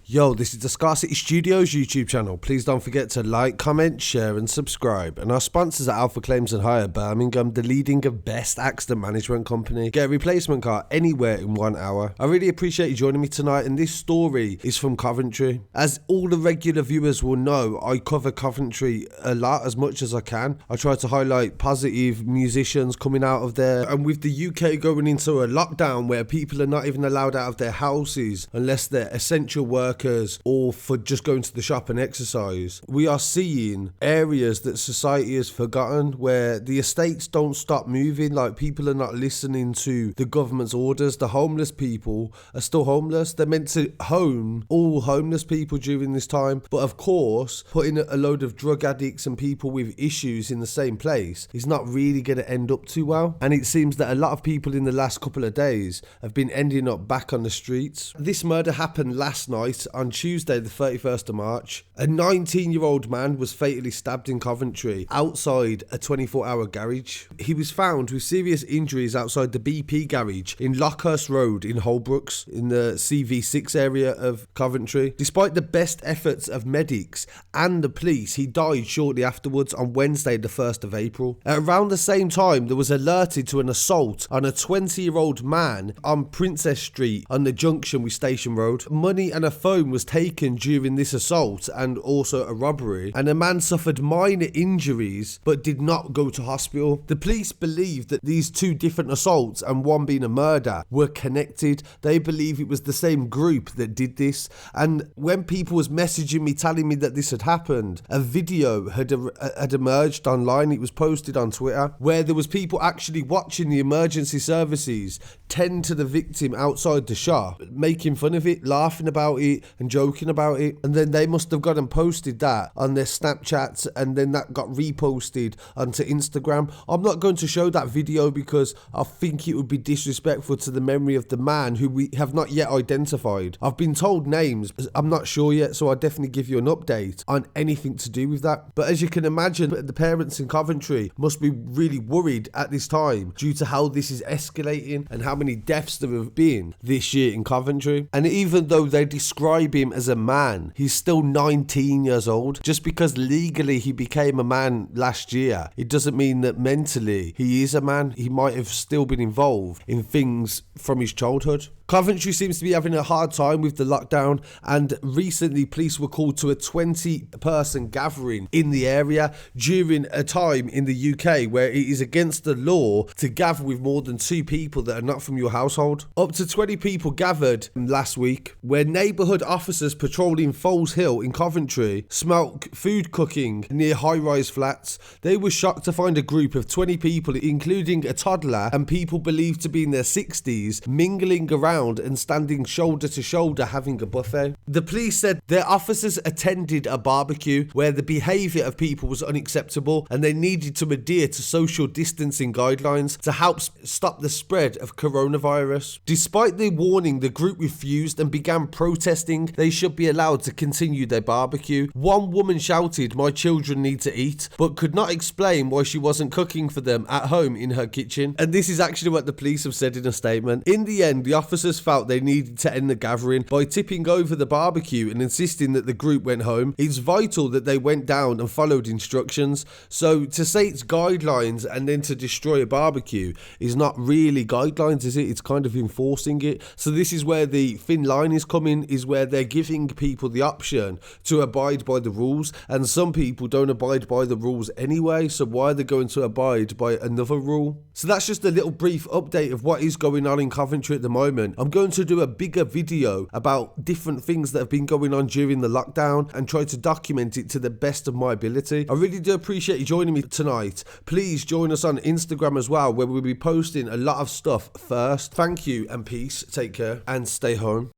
Yo, this is the Scarcity Studios YouTube channel. Please don't forget to like, comment, share and subscribe. And our sponsors are Alpha Claims and Hire Birmingham, the leading and best accident management company. Get a replacement car anywhere in 1 hour. I really appreciate you joining me tonight, and this story is from Coventry. As all the regular viewers will know, I cover Coventry a lot, as much as I can. I try to highlight positive musicians coming out of there, and with the UK going into a lockdown where people are not even allowed out of their houses unless they're essential workers or for just going to the shop and exercise, we are seeing areas that society has forgotten, where the estates don't stop moving. Like, people are not listening to the government's orders. The homeless people are still homeless. They're meant to home all homeless people during this time, but of course putting a load of drug addicts and people with issues in the same place is not really going to end up too well. And it seems that a lot of people in the last couple of days have been ending up back on the streets. This murder happened last night on Tuesday the 31st of March. A 19-year-old man was fatally stabbed in Coventry outside a 24-hour garage. He was found with serious injuries outside the BP garage in Lockhurst Road in Holbrooks in the CV6 area of Coventry. Despite the best efforts of medics and the police, he died shortly afterwards on Wednesday the 1st of April. At around the same time, there was alerted to an assault on a 20-year-old man on Princess Street on the junction with Station Road. Money and a phone was taken during this assault and also a robbery, and a man suffered minor injuries but did not go to hospital. The police believe that these two different assaults, and one being a murder, were connected. They believe it was the same group that did this, and when people was messaging me telling me that this had happened, a video had emerged online. It was posted on Twitter, where there was people actually watching the emergency services tend to the victim outside the shop, making fun of it, laughing about it and joking about it. And then they must have gone and posted that on their Snapchats, and then that got reposted onto Instagram. I'm not going to show that video because I think it would be disrespectful to the memory of the man who we have not yet identified. I've been told names, I'm not sure yet, so I'll definitely give you an update on anything to do with that. But as you can imagine, the parents in Coventry must be really worried at this time due to how this is escalating and how many deaths there have been this year in Coventry. And even though they describe him as a man, he's still 19 years old. Just because legally he became a man last year, it doesn't mean that mentally he is a man. He might have still been involved in things from his childhood. Coventry seems to be having a hard time with the lockdown, and recently police were called to a 20-person gathering in the area during a time in the UK where it is against the law to gather with more than 2 people that are not from your household. Up to 20 people gathered last week, where neighbourhood officers patrolling Foleshill in Coventry smelt food cooking near high-rise flats. They were shocked to find a group of 20 people, including a toddler and people believed to be in their 60s, mingling around and standing shoulder to shoulder having a buffet. The police said their officers attended a barbecue where the behaviour of people was unacceptable, and they needed to adhere to social distancing guidelines to help stop the spread of coronavirus. Despite the warning, the group refused and began protesting they should be allowed to continue their barbecue. One woman shouted, "My children need to eat," but could not explain why she wasn't cooking for them at home in her kitchen. And this is actually what the police have said in a statement. In the end, the officers felt they needed to end the gathering by tipping over the barbecue and insisting that the group went home. It's vital that they went down and followed instructions. So to say it's guidelines and then to destroy a barbecue is not really guidelines, is it? It's kind of enforcing it. So this is where the thin line is coming, is where they're giving people the option to abide by the rules, and some people don't abide by the rules anyway, so why are they going to abide by another rule? So that's just a little brief update of what is going on in Coventry at the moment. I'm going to do a bigger video about different things that have been going on during the lockdown and try to document it to the best of my ability. I really do appreciate you joining me tonight. Please join us on Instagram as well, where we'll be posting a lot of stuff first. Thank you and peace. Take care and stay home.